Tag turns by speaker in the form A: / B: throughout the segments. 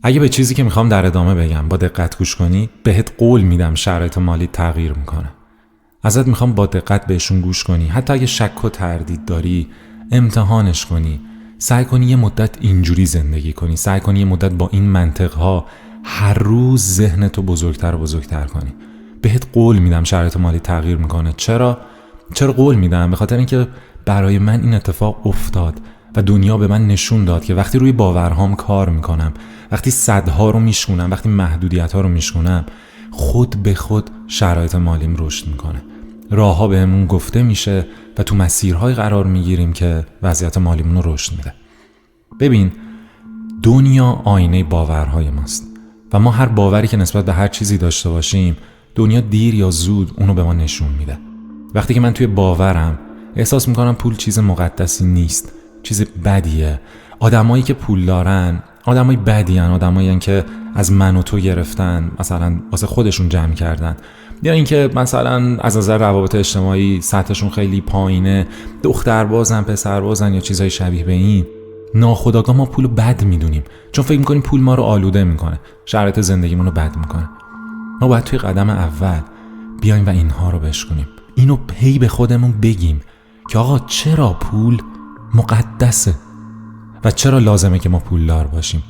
A: اگه به چیزی که میخوام در ادامه بگم با دقت گوش کنی، بهت قول میدم شرایط مالی تغییر میکنه. ازت میخوام با دقت بهشون گوش کنی. حتی اگه شک و تردید داری، امتحانش کنی. سعی کنی یه مدت اینجوری زندگی کنی. سعی کنی یه مدت با این منطقها هر روز ذهنتو بزرگتر و بزرگتر کنی. بهت قول میدم شرایط مالی تغییر میکنه. چرا قول میدم؟ به خاطر اینکه برای من این اتفاق افتاد و دنیا به من نشون داد که وقتی روی باورهام کار میکنم، وقتی صدها رو میشکنم، وقتی محدودیت‌ها رو میشکنم، خود به خود شرایط مالیم رشد میکنه. راهها بهمون گفته میشه و تو مسیرهای قرار میگیریم که وضعیت مالیمون رو رشد میده. ببین، دنیا آینه باورهای ماست و ما هر باوری که نسبت به هر چیزی داشته باشیم، دنیا دیر یا زود اونو به ما نشون میده. وقتی که من توی باورم احساس میکنم پول چیز مقدسی نیست، چیز بدیه، آدمایی که پول دارن آدمای بدی ان، آدمایی که از من و تو گرفتن، مثلا واسه خودشون جمع کردن، یا اینکه مثلا از نظر روابط اجتماعی سطحشون خیلی پایینه، دختربازن، پسربازن یا چیزای شبیه به این. ناخودآگاه ما پولو بد میدونیم، چون فکر میکنیم پول ما رو آلوده میکنه، شرایط زندگیمون رو بد میکنه. ما باید توی قدم اول بیایم و اینها رو بشکنیم، اینو هی به خودمون بگیم که آقا چرا پول مقدسه و چرا لازمه که ما پولدار باشیم،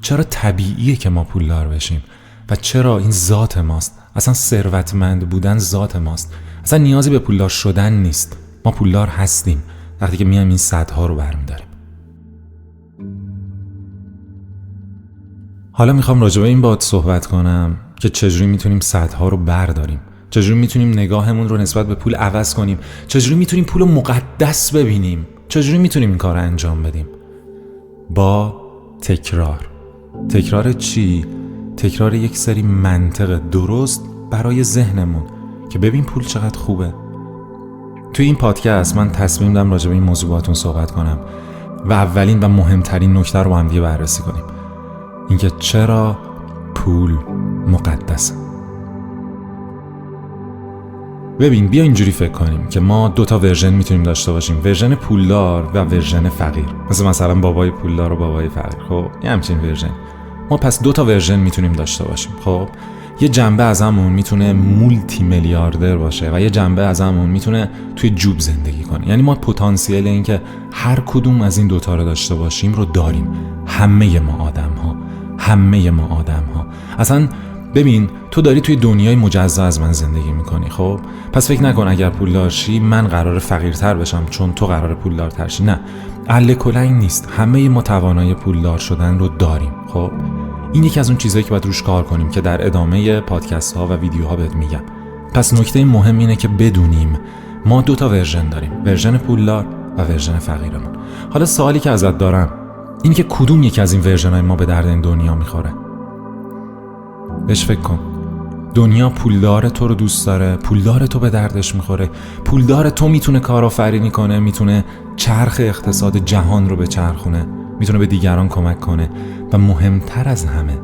A: چرا طبیعیه که ما پولدار بشیم و چرا این ذات ماست. اصلا ثروتمند بودن ذات ماست، اصلا نیازی به پولدار شدن نیست. ما پولدار هستیم وقتی که میایم این صدها رو برمی‌داریم. حالا میخوام راجع به این باهات صحبت کنم که چجوری میتونیم صدها رو برداریم، چجوری میتونیم نگاهمون رو نسبت به پول عوض کنیم، چجوری میتونیم پول رو مقدس ببینیم، چجوری میتونیم این کار رو انجام بدیم. با تکرار چی؟ تکرار یک سری منطق درست برای ذهنمون که ببین پول چقدر خوبه. توی این پادکست من تصمیم دارم راجع به این موضوع باهاتون صحبت کنم و اولین و مهمترین نکته رو با هم دیگه بررسی کنیم، اینکه چرا پول مقدسه. ببین، بیا اینجوری فکر کنیم که ما 2 تا ورژن میتونیم داشته باشیم، ورژن پولدار و ورژن فقیر. مثلا بابای پولدار و بابای فقیر. خب یه همچین ورژن. ما پس 2 تا ورژن میتونیم داشته باشیم. خب یه جنبه از همون میتونه مولتی میلیاردر باشه و یه جنبه از همون میتونه توی جوب زندگی کنه. یعنی ما پتانسیل این که هر کدوم از این 2 تا رو داشته باشیم رو داریم. همه ما آدم ها. اصلا ببین، تو داری توی دنیای مجزا از من زندگی میکنی. خب پس فکر نکن اگر پولدار شی من قراره فقیرتر بشم چون تو قراره پولدارتر شی. نه، اله کلنگ نیست. همه ما توانایی پولدار شدن رو داریم. خب این یکی از اون چیزایی که باید روش کار کنیم که در ادامه پادکست ها و ویدیوها بهت میگم. پس نکته مهم اینه که بدونیم ما 2 تا ورژن داریم، ورژن پولدار و ورژن فقیرمون. حالا سوالی که ازت دارم اینه که کدوم یکی از این ورژن‌های ما به درد این دنیا میخوره؟ بهش فکر کن. دنیا پولدار تو رو دوست داره، پولدار تو به دردش میخوره، پولدار تو میتونه کارآفرینی کنه، میتونه چرخ اقتصاد جهان رو بچرخونه، میتونه به دیگران کمک کنه و مهمتر از همه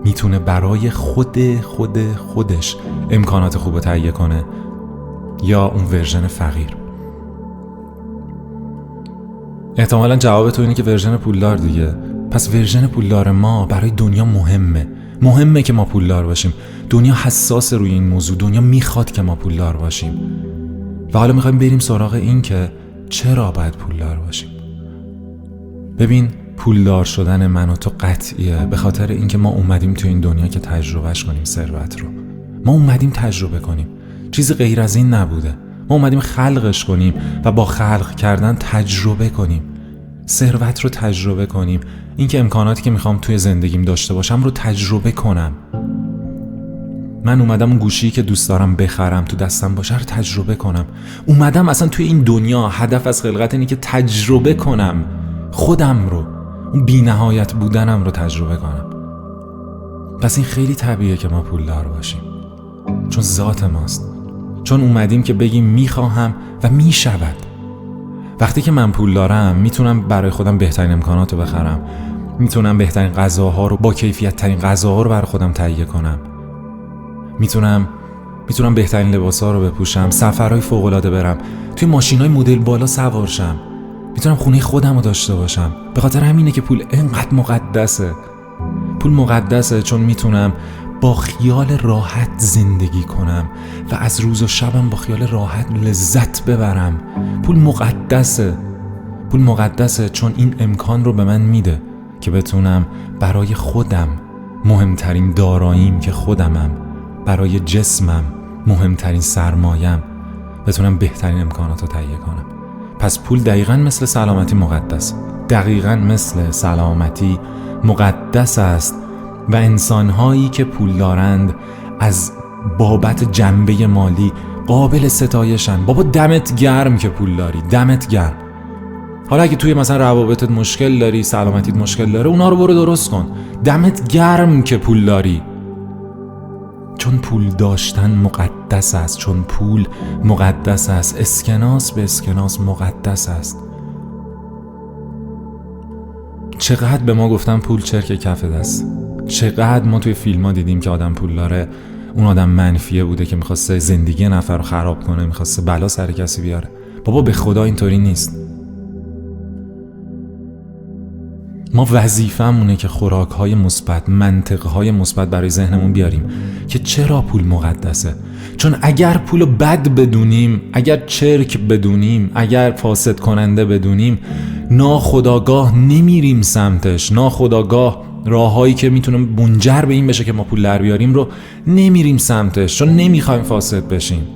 A: میتونه برای خودش امکانات خوب رو تهیه کنه. یا اون ورژن فقیر؟ احتمالاً جواب تو اینه که ورژن پولدار دیگه. پس ورژن پولدار ما برای دنیا مهمه که ما پولدار باشیم. دنیا حساس روی این موضوع، دنیا میخواد که ما پولدار باشیم. و حالا میخوایم بریم سراغ این که چرا باید پولدار باشیم. ببین، پولدار شدن من و تو قطعیه، به خاطر اینکه ما اومدیم تو این دنیا که تجربهش کنیم ثروت رو. ما اومدیم تجربه کنیم، چیز غیر از این نبوده. ما اومدیم خلقش کنیم و با خلق کردن تجربه کنیم، ثروت رو تجربه کنیم، اینکه امکاناتی که میخوام توی زندگیم داشته باشم رو تجربه کنم. من اومدم اون گوشی که دوست دارم بخرم تو دستم باشه رو تجربه کنم. اومدم اصلا توی این دنیا هدف از خلقت اینه که تجربه کنم خودم رو، اون بی‌نهایت بودنم رو تجربه کنم. پس این خیلی طبیعیه که ما پولدار باشیم، چون ذات ماست، چون اومدیم که بگیم میخواهم و میشود. وقتی که من پول دارم میتونم برای خودم بهترین امکانات رو بخرم، میتونم بهترین غذاها رو با کیفیت ترین غذاها رو برای خودم تهیه کنم، میتونم بهترین لباسا رو بپوشم، سفرهای فوق العاده برم، توی ماشینای مدل بالا سوار شم، میتونم خونه خودم رو داشته باشم. به خاطر همینه که پول اینقدر مقدسه. پول مقدسه چون میتونم با خیال راحت زندگی کنم و از روز و شبم با خیال راحت لذت ببرم. پول مقدسه چون این امکان رو به من میده که بتونم برای خودم، مهمترین داراییم که خودمم، برای جسمم، مهمترین سرمایم، بتونم بهترین امکانات رو تهیه کنم. پس پول دقیقاً مثل سلامتی مقدس است و انسان‌هایی که پول دارند از بابت جنبه مالی قابل ستایشن. بابا دمت گرم که پول داری، دمت گرم. حالا اگه توی مثلا روابطت مشکل داری، سلامتیت مشکل داره، اونا رو برو درست کن. دمت گرم که پول داری، چون پول داشتن مقدس است، چون پول مقدس است. اسکناس به اسکناس مقدس است. چقدر به ما گفتن پول چرک کف دست، چقدر ما توی فیلم ها دیدیم که آدم پول داره اون آدم منفیه بوده که میخواسته زندگی نفر رو خراب کنه، میخواسته بلا سر کسی بیاره. بابا به خدا اینطوری نیست. ما وظیفه‌مونه که خوراک‌های مثبت، منطق‌های مثبت برای ذهنمون بیاریم که چرا پول مقدسه. چون اگر پولو بد بدونیم، اگر چرک بدونیم، اگر فاسد کننده بدونیم، ناخودآگاه نمیریم سمتش. ناخودآگاه راههایی که میتونه منجر به این بشه که ما پول در بیاریم رو نمیریم سمتش، چون نمیخوایم فاسد بشیم.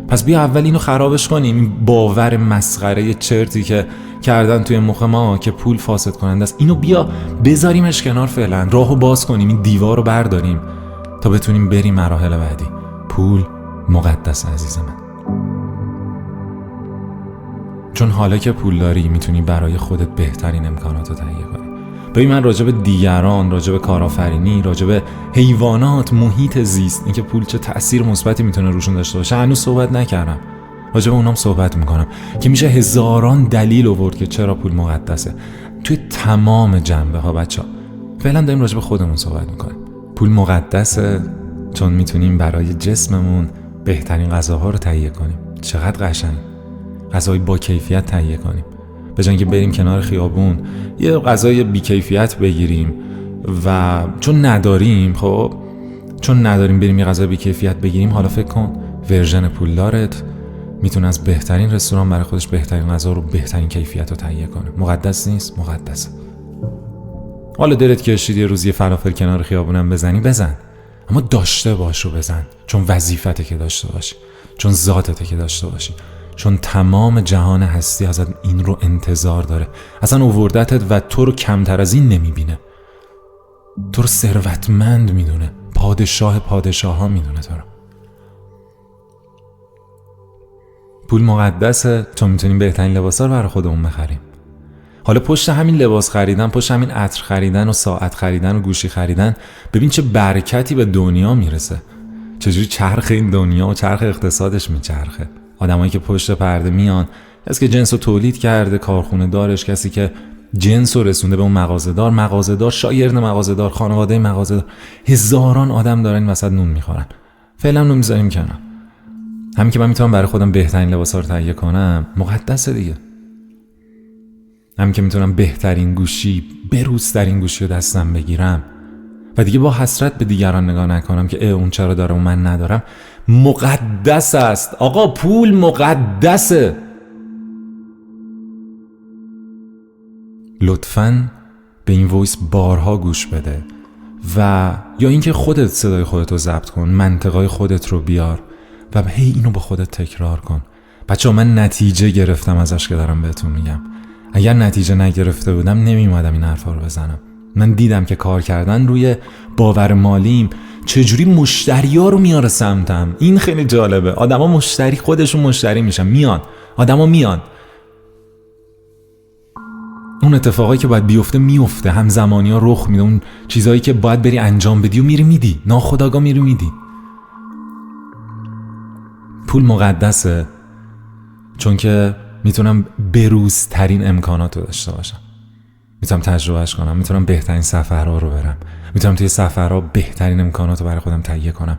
A: پس بیا اول اینو خرابش کنیم، این باور مسخره چرتی که کردن توی مخ ما که پول فاسد کننده است، اینو بیا بذاریمش کنار فعلا، راهو باز کنیم، این دیوار رو برداریم تا بتونیم بریم مراحل بعدی. پول مقدس عزیز من، چون حالا که پول داری میتونی برای خودت بهترین امکانات رو تهیه کنی. ببین من راجع به دیگران، راجع به کارآفرینی، راجع به حیوانات، محیط زیست، اینکه پول چه تأثیر مثبتی میتونه روشون داشته باشه هنوز صحبت نکردم. راجع به اونام صحبت میکنم که میشه هزاران دلیل آورد که چرا پول مقدسه توی تمام جنبه ها. بچه‌ها فعلا داریم راجع به خودمون صحبت میکنیم. پول مقدسه چون میتونیم برای جسممون بهترین غذاها رو تهیه کنیم. چقدر قشنگ، غذای با کیفیت تهیه کنیم، به جای اینکه بریم کنار خیابون یه غذای بی کیفیت بگیریم و چون نداریم بریم یه غذای بی کیفیت بگیریم. حالا فکر کن ورژن پولدارت میتونه از بهترین رستوران برای خودش بهترین غذا رو بهترین کیفیت رو تهیه کنه. مقدس نیست؟ مقدسه. حالا دلت کشید یه روزی فلافل کنار خیابونم بزن، اما داشته باش رو بزن، چون وظیفته که داشته باشی، چون ذاتته که داشته باشی، چون تمام جهان هستی ازت این رو انتظار داره. اصلا آوردتت و تو رو کمتر از این نمیبینه، تو رو ثروتمند میدونه، پادشاه ها میدونه تو رو. پول مقدسه چون میتونیم بهترین لباسا رو برای خودمون بخریم. حالا پشت همین لباس خریدن، پشت همین عطر خریدن و ساعت خریدن و گوشی خریدن، ببین چه برکتی به دنیا میرسه، چجوری چرخ این دنیا و چرخ اقتصادش میچرخه. آدمایی که پشت پرده میان، کسی که جنس رو تولید کرده، کارخونه دارش، کسی که جنس رو رسونده به اون مغازه‌دار، شاگرد مغازه‌دار، خانواده مغازه‌دار، هزاران آدم دارن این وسط نون میخورن. فعلا نون میذاریم کنار. همین که من میتونم برای خودم بهترین لباسا رو تهیه کنم مقدسه دیگه. همین که میتونم بهترین گوشی، بروزترین گوشی رو دستم بگیرم و دیگه با حسرت به دیگران نگاه نکنم که اون چرا داره و من ندارم، مقدس است. آقا پول مقدسه. لطفاً به این وایس بارها گوش بده و یا اینکه خودت صدای خودت رو ضبط کن، منطقای خودت رو بیار و هی اینو با خودت تکرار کن. بچه‌ها من نتیجه گرفتم ازش که دارم بهتون میگم. اگر نتیجه نگرفته بودم نمیومدم این حرفا رو بزنم. من دیدم که کار کردن روی باور مالیم چجوری مشتری‌ها رو میاره سمتم. این خیلی جالبه. آدما مشتری خودشون مشتری میشن، آدما میان. اون اتفاقایی که باید بیفته میفته، همزمانی‌ها رخ میده. اون چیزایی که باید بری انجام بدی و میری میدی، ناخودآگاه میری میدی. پول مقدسه چون که میتونم بروزترین امکانات رو داشته باشم، میتونم تجربهش کنم، میتونم بهترین سفرها رو برم، میتونم توی سفرها بهترین امکانات رو برای خودم تهیه کنم.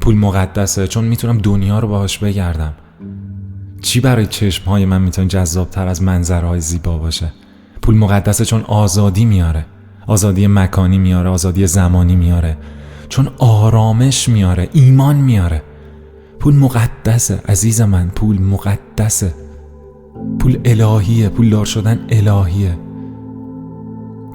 A: پول مقدسه چون میتونم دنیا رو باهاش بگردم. چی برای چشمهای من میتونه جذابتر از منظرهای زیبا باشه؟ پول مقدسه چون آزادی میاره. آزادی مکانی میاره، آزادی زمانی میاره، چون آرامش میاره، ایمان میاره. پول مقدسه عزیز من، پول مقدسه، پول الهیه، پولدار شدن الهیه.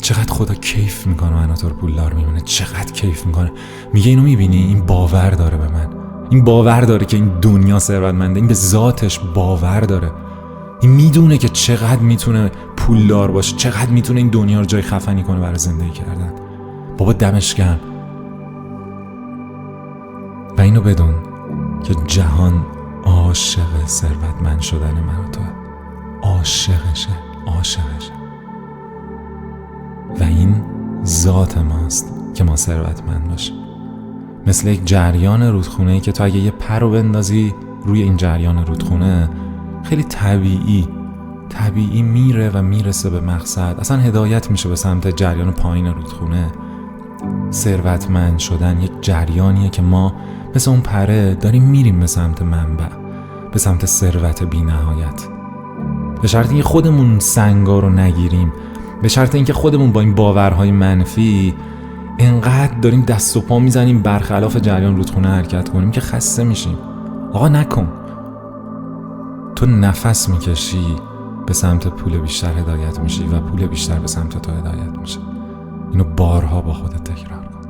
A: چقدر خدا کیف میکنه منو تو رو پولدار میمونه، چقدر کیف میکنه. میگه اینو میبینی؟ این باور داره به من، این باور داره که این دنیا ثروتمنده، این به ذاتش باور داره، این میدونه که چقدر میتونه پولدار باشه، چقدر میتونه این دنیا رو جای خفنی کنه برای زندگی کردن. بابا دمش گرم. و اینو بدون که جهان عاشق ثروتمند شدن من و تو، عاشقشه. و این ذات ماست که ما ثروتمند باشیم. مثل یک جریان رودخونه‌ای که تو اگه یه پر رو بندازی روی این جریان رودخونه، خیلی طبیعی میره و میرسه به مقصد، اصلا هدایت میشه به سمت جریان پایین رودخونه. ثروتمند شدن یک جریانیه که ما مثل اون پره داریم میریم به سمت منبع، به سمت ثروت بی نهایت، به شرط اینکه خودمون سنگا رو نگیریم، به شرط اینکه خودمون با این باورهای منفی انقدر داریم دست و پا میزنیم برخلاف جریان رودخونه حرکت کنیم که خسته میشیم. آقا نکن. تو نفس میکشی به سمت پول بیشتر هدایت میشی و پول بیشتر به سمت تو هدایت میشه. اینو بارها با خودت تکرار کن.